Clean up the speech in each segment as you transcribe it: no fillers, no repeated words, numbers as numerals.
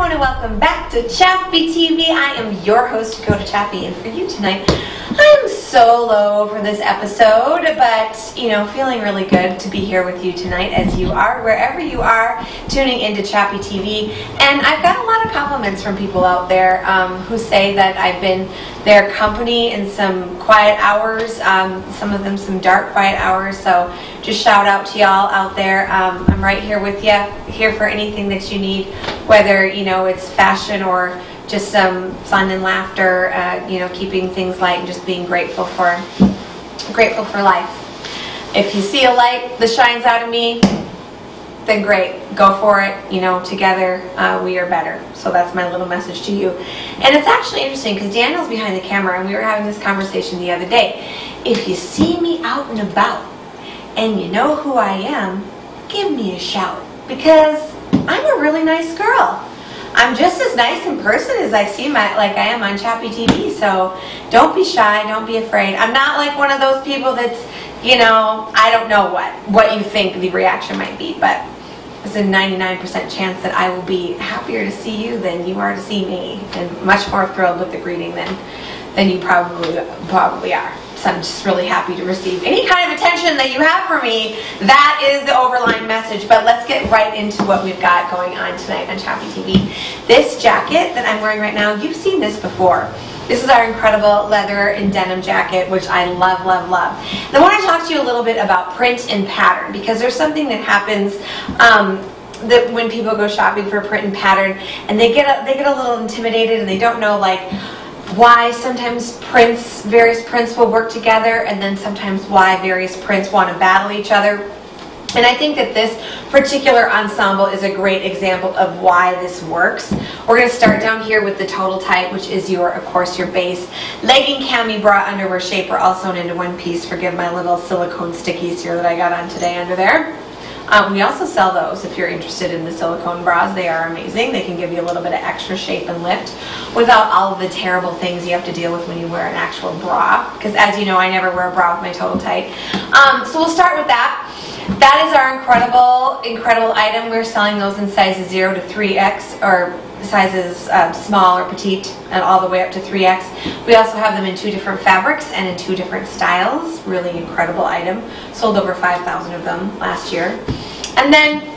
everyone, and welcome back to Chappy TV. I am your host, Dakota Chappy, and for you tonight, I am solo for this episode, but feeling really good to be here with you tonight, as you are, wherever you are, tuning into Chappy TV. And I've got a lot of compliments from people out there who say that I've been their company in some quiet hours, some of them some dark, quiet hours. So just shout out to y'all out there. I'm right here with you, here for anything that you need, whether it's fashion or just some fun and laughter, keeping things light and just being grateful for life. If you see a light that shines out of me, then great, go for it. Together we are better. So that's my little message to you. And it's actually interesting because Daniel's behind the camera and we were having this conversation the other day. If you see me out and about and you know who I am, give me a shout, because I'm a really nice girl. I'm just as nice in person as I seem like I am on Chappy TV, so don't be shy, don't be afraid. I'm not like one of those people that's, I don't know what you think the reaction might be, but there's a 99% chance that I will be happier to see you than you are to see me, and much more thrilled with the greeting than you probably are. So I'm just really happy to receive any kind of attention that you have for me. That is the overlying message. But let's get right into what we've got going on tonight on Chappy TV. This jacket that I'm wearing right now, you've seen this before. This is our incredible leather and denim jacket, which I love, love, love. And I want to talk to you a little bit about print and pattern, because there's something that happens that when people go shopping for print and pattern, and they get a little intimidated and they don't know why sometimes various prints will work together, and then sometimes why various prints want to battle each other. And I think that this particular ensemble is a great example of why this works. We're going to start down here with the total type, which is of course, your base. Legging, cami, bra, underwear shape are all sewn into one piece. Forgive my little silicone stickies here that I got on today under there. We also sell those if you're interested in the silicone bras. They are amazing. They can give you a little bit of extra shape and lift without all of the terrible things you have to deal with when you wear an actual bra. Because as you know, I never wear a bra with my total tight. So we'll start with that. That is our incredible item. We're selling those in sizes 0 to 3X, or sizes small or petite, and all the way up to 3X. We also have them in 2 different fabrics and in 2 different styles. Really incredible item. Sold over 5,000 of them last year. And then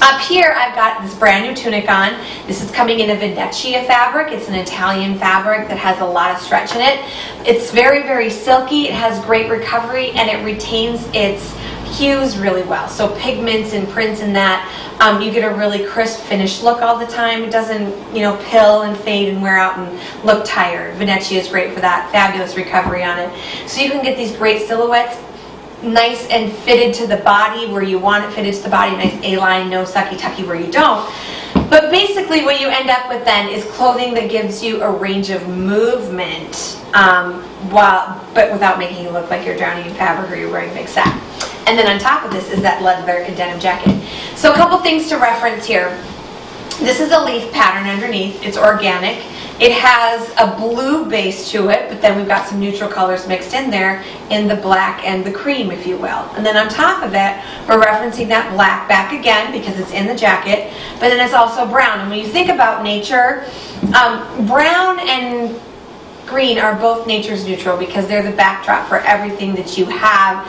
up here, I've got this brand new tunic on. This is coming in a Venezia fabric. It's an Italian fabric that has a lot of stretch in it. It's very, very silky. It has great recovery, and it retains its hues really well. So pigments and prints in that, you get a really crisp finished look all the time. It doesn't, pill and fade and wear out and look tired. Venezia is great for that. Fabulous recovery on it. So you can get these great silhouettes, nice and fitted to the body where you want it fitted to the body, nice A-line, no sucky-tucky where you don't. But basically what you end up with then is clothing that gives you a range of movement, but without making you look like you're drowning in fabric or you're wearing a big sack. And then on top of this is that leather and denim jacket. So a couple things to reference here. This is a leaf pattern underneath. It's organic. It has a blue base to it, but then we've got some neutral colors mixed in there in the black and the cream, if you will. And then on top of it, we're referencing that black back again because it's in the jacket, but then it's also brown. And when you think about nature, brown and green are both nature's neutral because they're the backdrop for everything that you have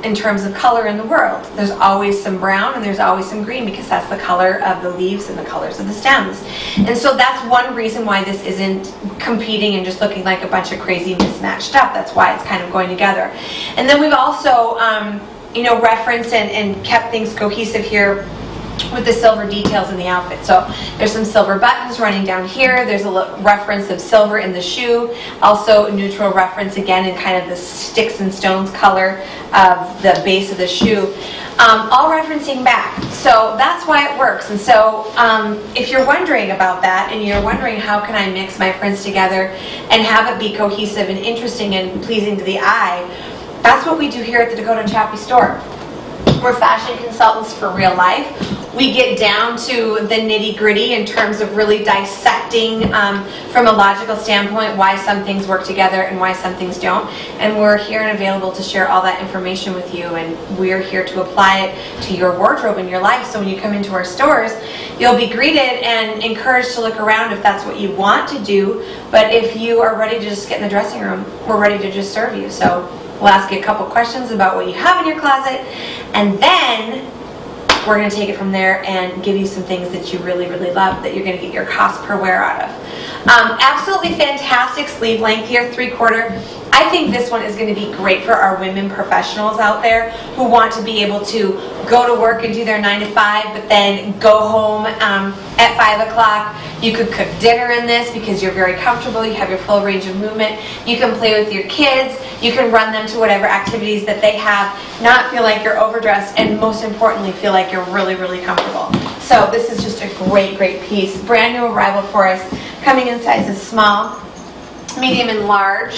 in terms of color in the world. There's always some brown and there's always some green because that's the color of the leaves and the colors of the stems. And so that's one reason why this isn't competing and just looking like a bunch of crazy mismatched stuff. That's why it's kind of going together. And then we've also referenced and kept things cohesive here with the silver details in the outfit. So there's some silver buttons running down here. There's a reference of silver in the shoe. Also neutral reference again in kind of the sticks and stones color of the base of the shoe. All referencing back. So that's why it works. And so if you're wondering about that and you're wondering how can I mix my prints together and have it be cohesive and interesting and pleasing to the eye, that's what we do here at the Dakota Chappy store. We're fashion consultants for real life. we get down to the nitty-gritty in terms of really dissecting from a logical standpoint why some things work together and why some things don't. And we're here and available to share all that information with you, and we're here to apply it to your wardrobe and your life. So when you come into our stores, you'll be greeted and encouraged to look around if that's what you want to do. But if you are ready to just get in the dressing room, we're ready to just serve you. So we'll ask you a couple questions about what you have in your closet, and then we're going to take it from there and give you some things that you really, really love that you're going to get your cost per wear out of. Absolutely fantastic sleeve length here, 3/4. I think this one is going to be great for our women professionals out there who want to be able to go to work and do their 9 to 5, but then go home at 5 o'clock. You could cook dinner in this because you're very comfortable. You have your full range of movement. You can play with your kids. You can run them to whatever activities that they have, not feel like you're overdressed, and most importantly, feel like you're really, really comfortable. So this is just a great, great piece. Brand new arrival for us, coming in sizes small, medium, and large.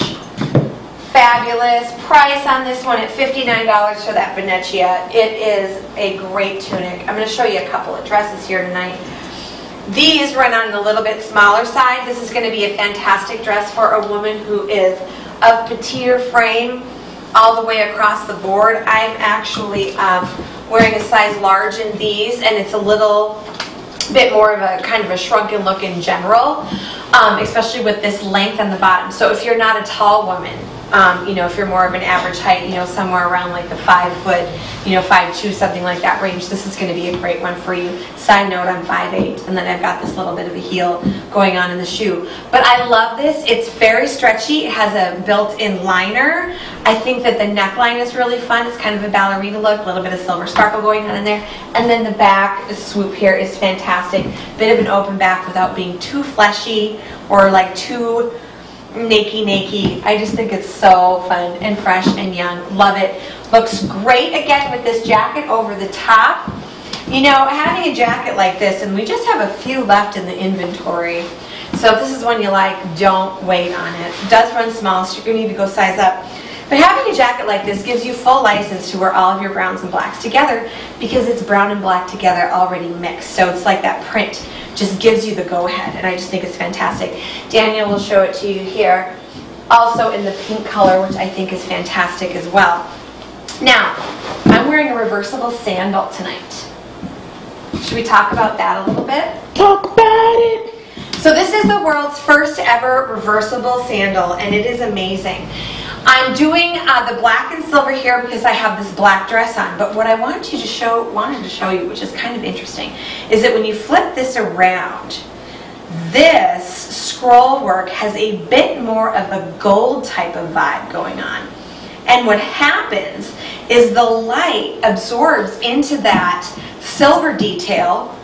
Fabulous price on this one at $59 for that Venezia. It is a great tunic. I'm going to show you a couple of dresses here tonight. These run on a little bit smaller side. This is going to be a fantastic dress for a woman who is of petite frame all the way across the board. I'm actually wearing a size large in these, and it's a little bit more of a kind of a shrunken look in general, especially with this length on the bottom. So if you're not a tall woman, you know, if you're more of an average height, you know, somewhere around like the 5 foot, you know, 5'2", something like that range, this is going to be a great one for you. Side note, I'm 5'8", and then I've got this little bit of a heel going on in the shoe. But I love this. It's very stretchy. It has a built-in liner. I think that the neckline is really fun. It's kind of a ballerina look, a little bit of silver sparkle going on in there. And then the back swoop here is fantastic. Bit of an open back without being too fleshy or like too naked. I just think it's so fun and fresh and young. Love it. Looks great again with this jacket over the top. You know, having a jacket like this, and we just have a few left in the inventory. So if this is one you like, don't wait on it. It does run small, so you're going to need to go size up. But having a jacket like this gives you full license to wear all of your browns and blacks together, because it's brown and black together already mixed. So it's like that print just gives you the go-ahead, and I just think it's fantastic. Daniel will show it to you here, also in the pink color, which I think is fantastic as well. Now, I'm wearing a reversible sandal tonight. Should we talk about that a little bit? Talk about it! So this is the world's first ever reversible sandal, and it is amazing. I'm doing the black and silver here because I have this black dress on, but what I wanted to show you, which is kind of interesting, is that when you flip this around, this scroll work has a bit more of a gold type of vibe going on. And what happens is the light absorbs into that silver detail,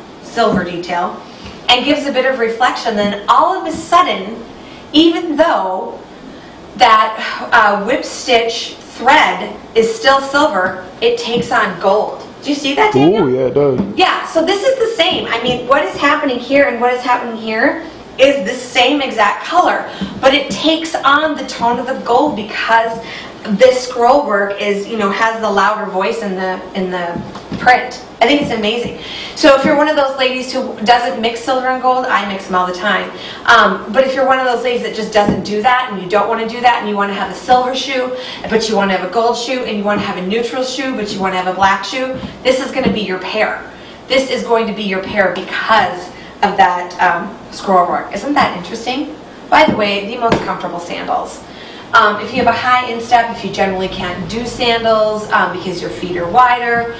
and gives a bit of reflection. Then all of a sudden, even though that whip stitch thread is still silver, it takes on gold. Do you see that, Daniel? Oh, yeah, it does. Yeah, so this is the same. I mean, what is happening here and what is happening here is the same exact color, but it takes on the tone of the gold because this scroll work is, you know, has the louder voice in the print. I think it's amazing. So if you're one of those ladies who doesn't mix silver and gold, I mix them all the time. But if you're one of those ladies that just doesn't do that, and you don't want to do that, and you want to have a silver shoe, but you want to have a gold shoe, and you want to have a neutral shoe, but you want to have a black shoe, this is going to be your pair. This is going to be your pair because of that scroll work. Isn't that interesting? By the way, the most comfortable sandals. If you have a high instep, if you generally can't do sandals because your feet are wider,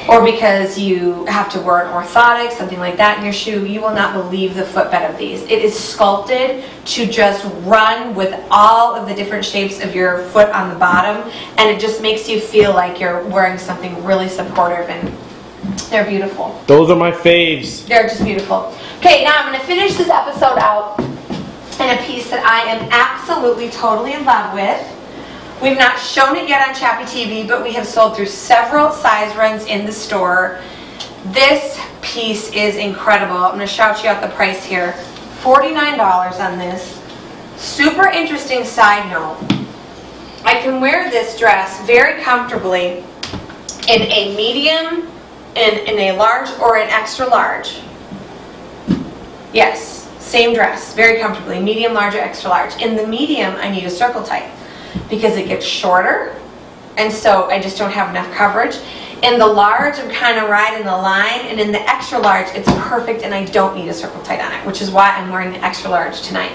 or because you have to wear an orthotic, something like that in your shoe, you will not believe the footbed of these. It is sculpted to just run with all of the different shapes of your foot on the bottom, and it just makes you feel like you're wearing something really supportive, and they're beautiful. Those are my faves. They're just beautiful. Okay, now I'm going to finish this episode out in a piece that I am absolutely, totally in love with. We've not shown it yet on Chappy TV, but we have sold through several size runs in the store. This piece is incredible. I'm going to shout you out the price here. $49 on this. Super interesting side note. I can wear this dress very comfortably in a medium in a large or an extra large. Yes, same dress, very comfortably, medium, large, or extra large. In the medium, I need a circle tight because it gets shorter, and so I just don't have enough coverage. In the large, I'm kind of riding the line, and in the extra large, it's perfect, and I don't need a circle tight on it, which is why I'm wearing the extra large tonight.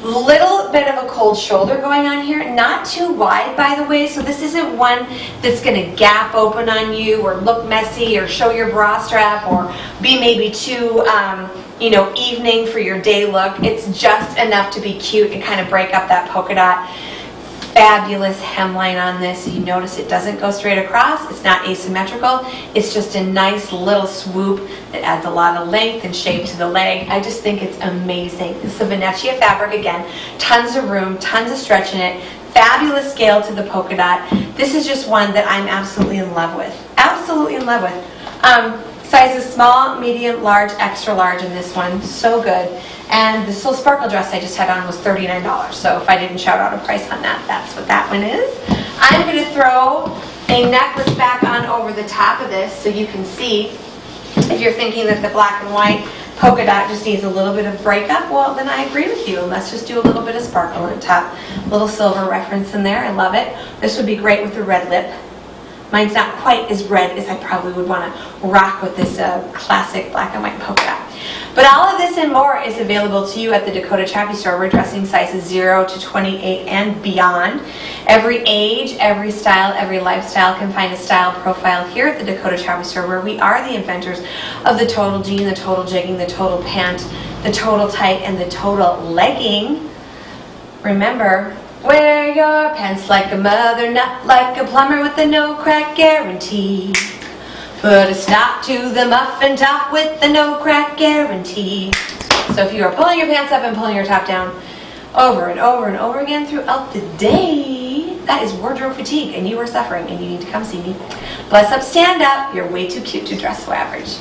Little bit of a cold shoulder going on here, not too wide, by the way, so this isn't one that's going to gap open on you or look messy or show your bra strap or be maybe too you know, evening for your day look. It's just enough to be cute and kind of break up that polka dot. Fabulous hemline on this. You notice it doesn't go straight across. It's not asymmetrical. It's just a nice little swoop that adds a lot of length and shape to the leg. I just think it's amazing. It's a Venezia fabric again. Tons of room, tons of stretch in it. Fabulous scale to the polka dot. This is just one that I'm absolutely in love with. Absolutely in love with. Sizes small, medium, large, extra large in this one. So good. And this little sparkle dress I just had on was $39. So if I didn't shout out a price on that, that's what that one is. I'm going to throw a necklace back on over the top of this so you can see. If you're thinking that the black and white polka dot just needs a little bit of breakup, well, then I agree with you. Let's just do a little bit of sparkle on top. A little silver reference in there. I love it. This would be great with the red lip. Mine's not quite as red as I probably would want to rock with this classic black and white polka dot. But all of this and more is available to you at the Dakota Chappy store. We're dressing sizes 0 to 28 and beyond. Every age, every style, every lifestyle can find a style profile here at the Dakota Chappy store, where we are the inventors of the total jean, the total jegging, the total pant, the total tight, and the total legging. Remember, wear your pants like a mother, not like a plumber, with a no crack guarantee. Put a stop to the muffin top with the no crack guarantee. So if you are pulling your pants up and pulling your top down over and over and over again throughout the day, that is wardrobe fatigue and you are suffering and you need to come see me. Bless up, stand up. You're way too cute to dress so average.